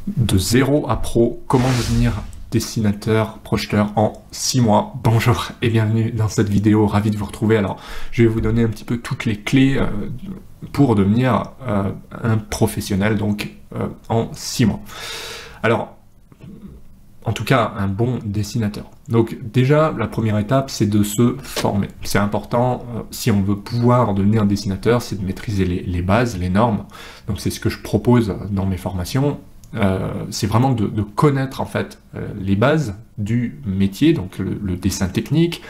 De 0 à pro, comment devenir dessinateur, projeteur en 6 mois. Bonjour et bienvenue dans cette vidéo, ravi de vous retrouver. Alors, je vais vous donner un petit peu toutes les clés pour devenir un professionnel, donc en 6 mois. Alors, en tout cas, un bon dessinateur. Donc déjà, la première étape, c'est de se former. C'est important, si on veut pouvoir devenir dessinateur, c'est de maîtriser les bases, les normes. Donc c'est ce que je propose dans mes formations. C'est vraiment de connaître en fait les bases du métier, donc le dessin technique,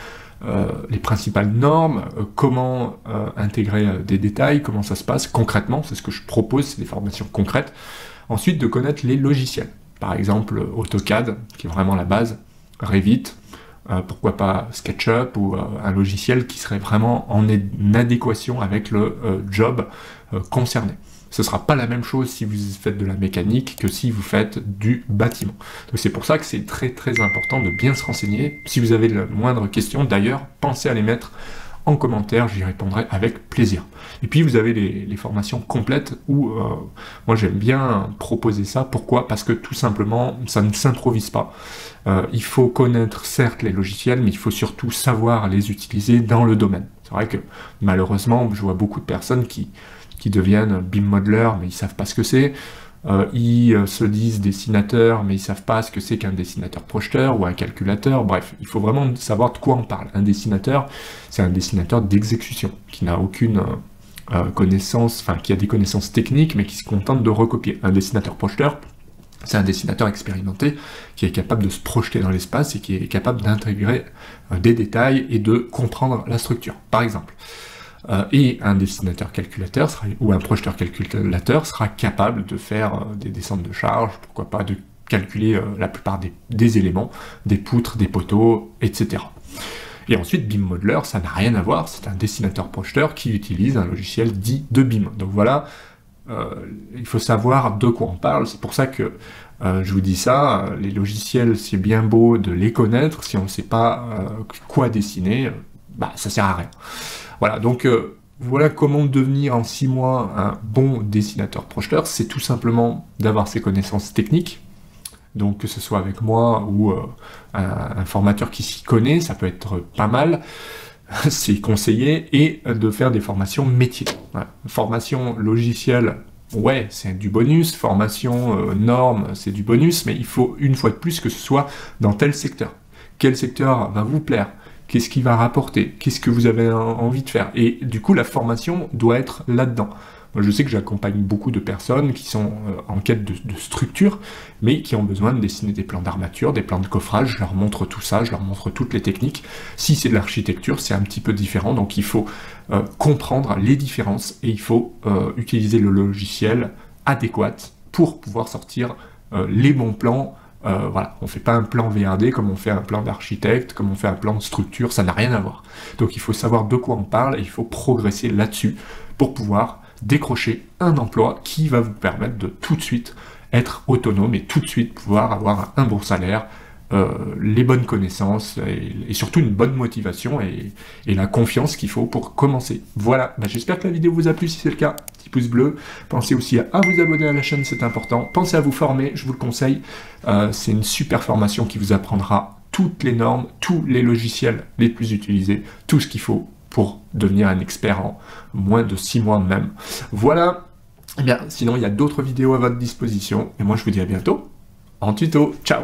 les principales normes, comment intégrer des détails, comment ça se passe concrètement, c'est ce que je propose, c'est des formations concrètes. Ensuite, de connaître les logiciels. Par exemple, AutoCAD, qui est vraiment la base, Revit, pourquoi pas SketchUp, ou un logiciel qui serait vraiment en adéquation avec le job concerné. Ce ne sera pas la même chose si vous faites de la mécanique que si vous faites du bâtiment. Donc c'est pour ça que c'est très très important de bien se renseigner. Si vous avez la moindre question, d'ailleurs, pensez à les mettre en commentaire, j'y répondrai avec plaisir. Et puis vous avez les formations complètes où moi j'aime bien proposer ça. Pourquoi? Parce que tout simplement, ça ne s'improvise pas. Il faut connaître certes les logiciels, mais il faut surtout savoir les utiliser dans le domaine. C'est vrai que malheureusement, je vois beaucoup de personnes qui deviennent BIM modelers, mais ils savent pas ce que c'est. Ils se disent dessinateurs, mais ils savent pas ce que c'est qu'un dessinateur projeteur ou un calculateur. Bref, il faut vraiment savoir de quoi on parle. Un dessinateur, c'est un dessinateur d'exécution, qui n'a aucune connaissance, enfin qui a des connaissances techniques, mais qui se contente de recopier. Un dessinateur projeteur, c'est un dessinateur expérimenté qui est capable de se projeter dans l'espace et qui est capable d'intégrer des détails et de comprendre la structure, par exemple. Et un dessinateur calculateur ou un projeteur calculateur sera capable de faire des descentes de charge, pourquoi pas de calculer la plupart des éléments, des poutres, des poteaux, etc. Et ensuite, BIM Modeler, ça n'a rien à voir, c'est un dessinateur projeteur qui utilise un logiciel dit de BIM. Donc voilà, il faut savoir de quoi on parle, c'est pour ça que je vous dis ça, les logiciels, c'est bien beau de les connaître, si on ne sait pas quoi dessiner, bah ça sert à rien. Voilà, donc voilà comment devenir en 6 mois un bon dessinateur projeteur, c'est tout simplement d'avoir ses connaissances techniques, donc que ce soit avec moi ou un formateur qui s'y connaît, ça peut être pas mal, c'est conseillé, et de faire des formations métiers. Voilà. Formation logicielle, ouais, c'est du bonus, formation normes, c'est du bonus, mais il faut une fois de plus que ce soit dans tel secteur. Quel secteur va vous plaire? Qu'est-ce qui va rapporter? Qu'est-ce que vous avez envie de faire? Et du coup, la formation doit être là-dedans. Moi, je sais que j'accompagne beaucoup de personnes qui sont en quête de structure, mais qui ont besoin de dessiner des plans d'armature, des plans de coffrage. Je leur montre tout ça, je leur montre toutes les techniques. Si c'est de l'architecture, c'est un petit peu différent, donc il faut comprendre les différences et il faut utiliser le logiciel adéquat pour pouvoir sortir les bons plans. Voilà, on fait pas un plan VRD comme on fait un plan d'architecte, comme on fait un plan de structure, ça n'a rien à voir. Donc il faut savoir de quoi on parle et il faut progresser là-dessus pour pouvoir décrocher un emploi qui va vous permettre de tout de suite être autonome et tout de suite pouvoir avoir un bon salaire, les bonnes connaissances et surtout une bonne motivation et la confiance qu'il faut pour commencer. Voilà, bah, j'espère que la vidéo vous a plu, si c'est le cas, petit pouce bleu. Pensez aussi à vous abonner à la chaîne, c'est important. Pensez à vous former, je vous le conseille. C'est une super formation qui vous apprendra toutes les normes, tous les logiciels les plus utilisés, tout ce qu'il faut pour devenir un expert en moins de 6 mois même. Voilà, eh bien, sinon il y a d'autres vidéos à votre disposition, et moi je vous dis à bientôt en tuto. Ciao!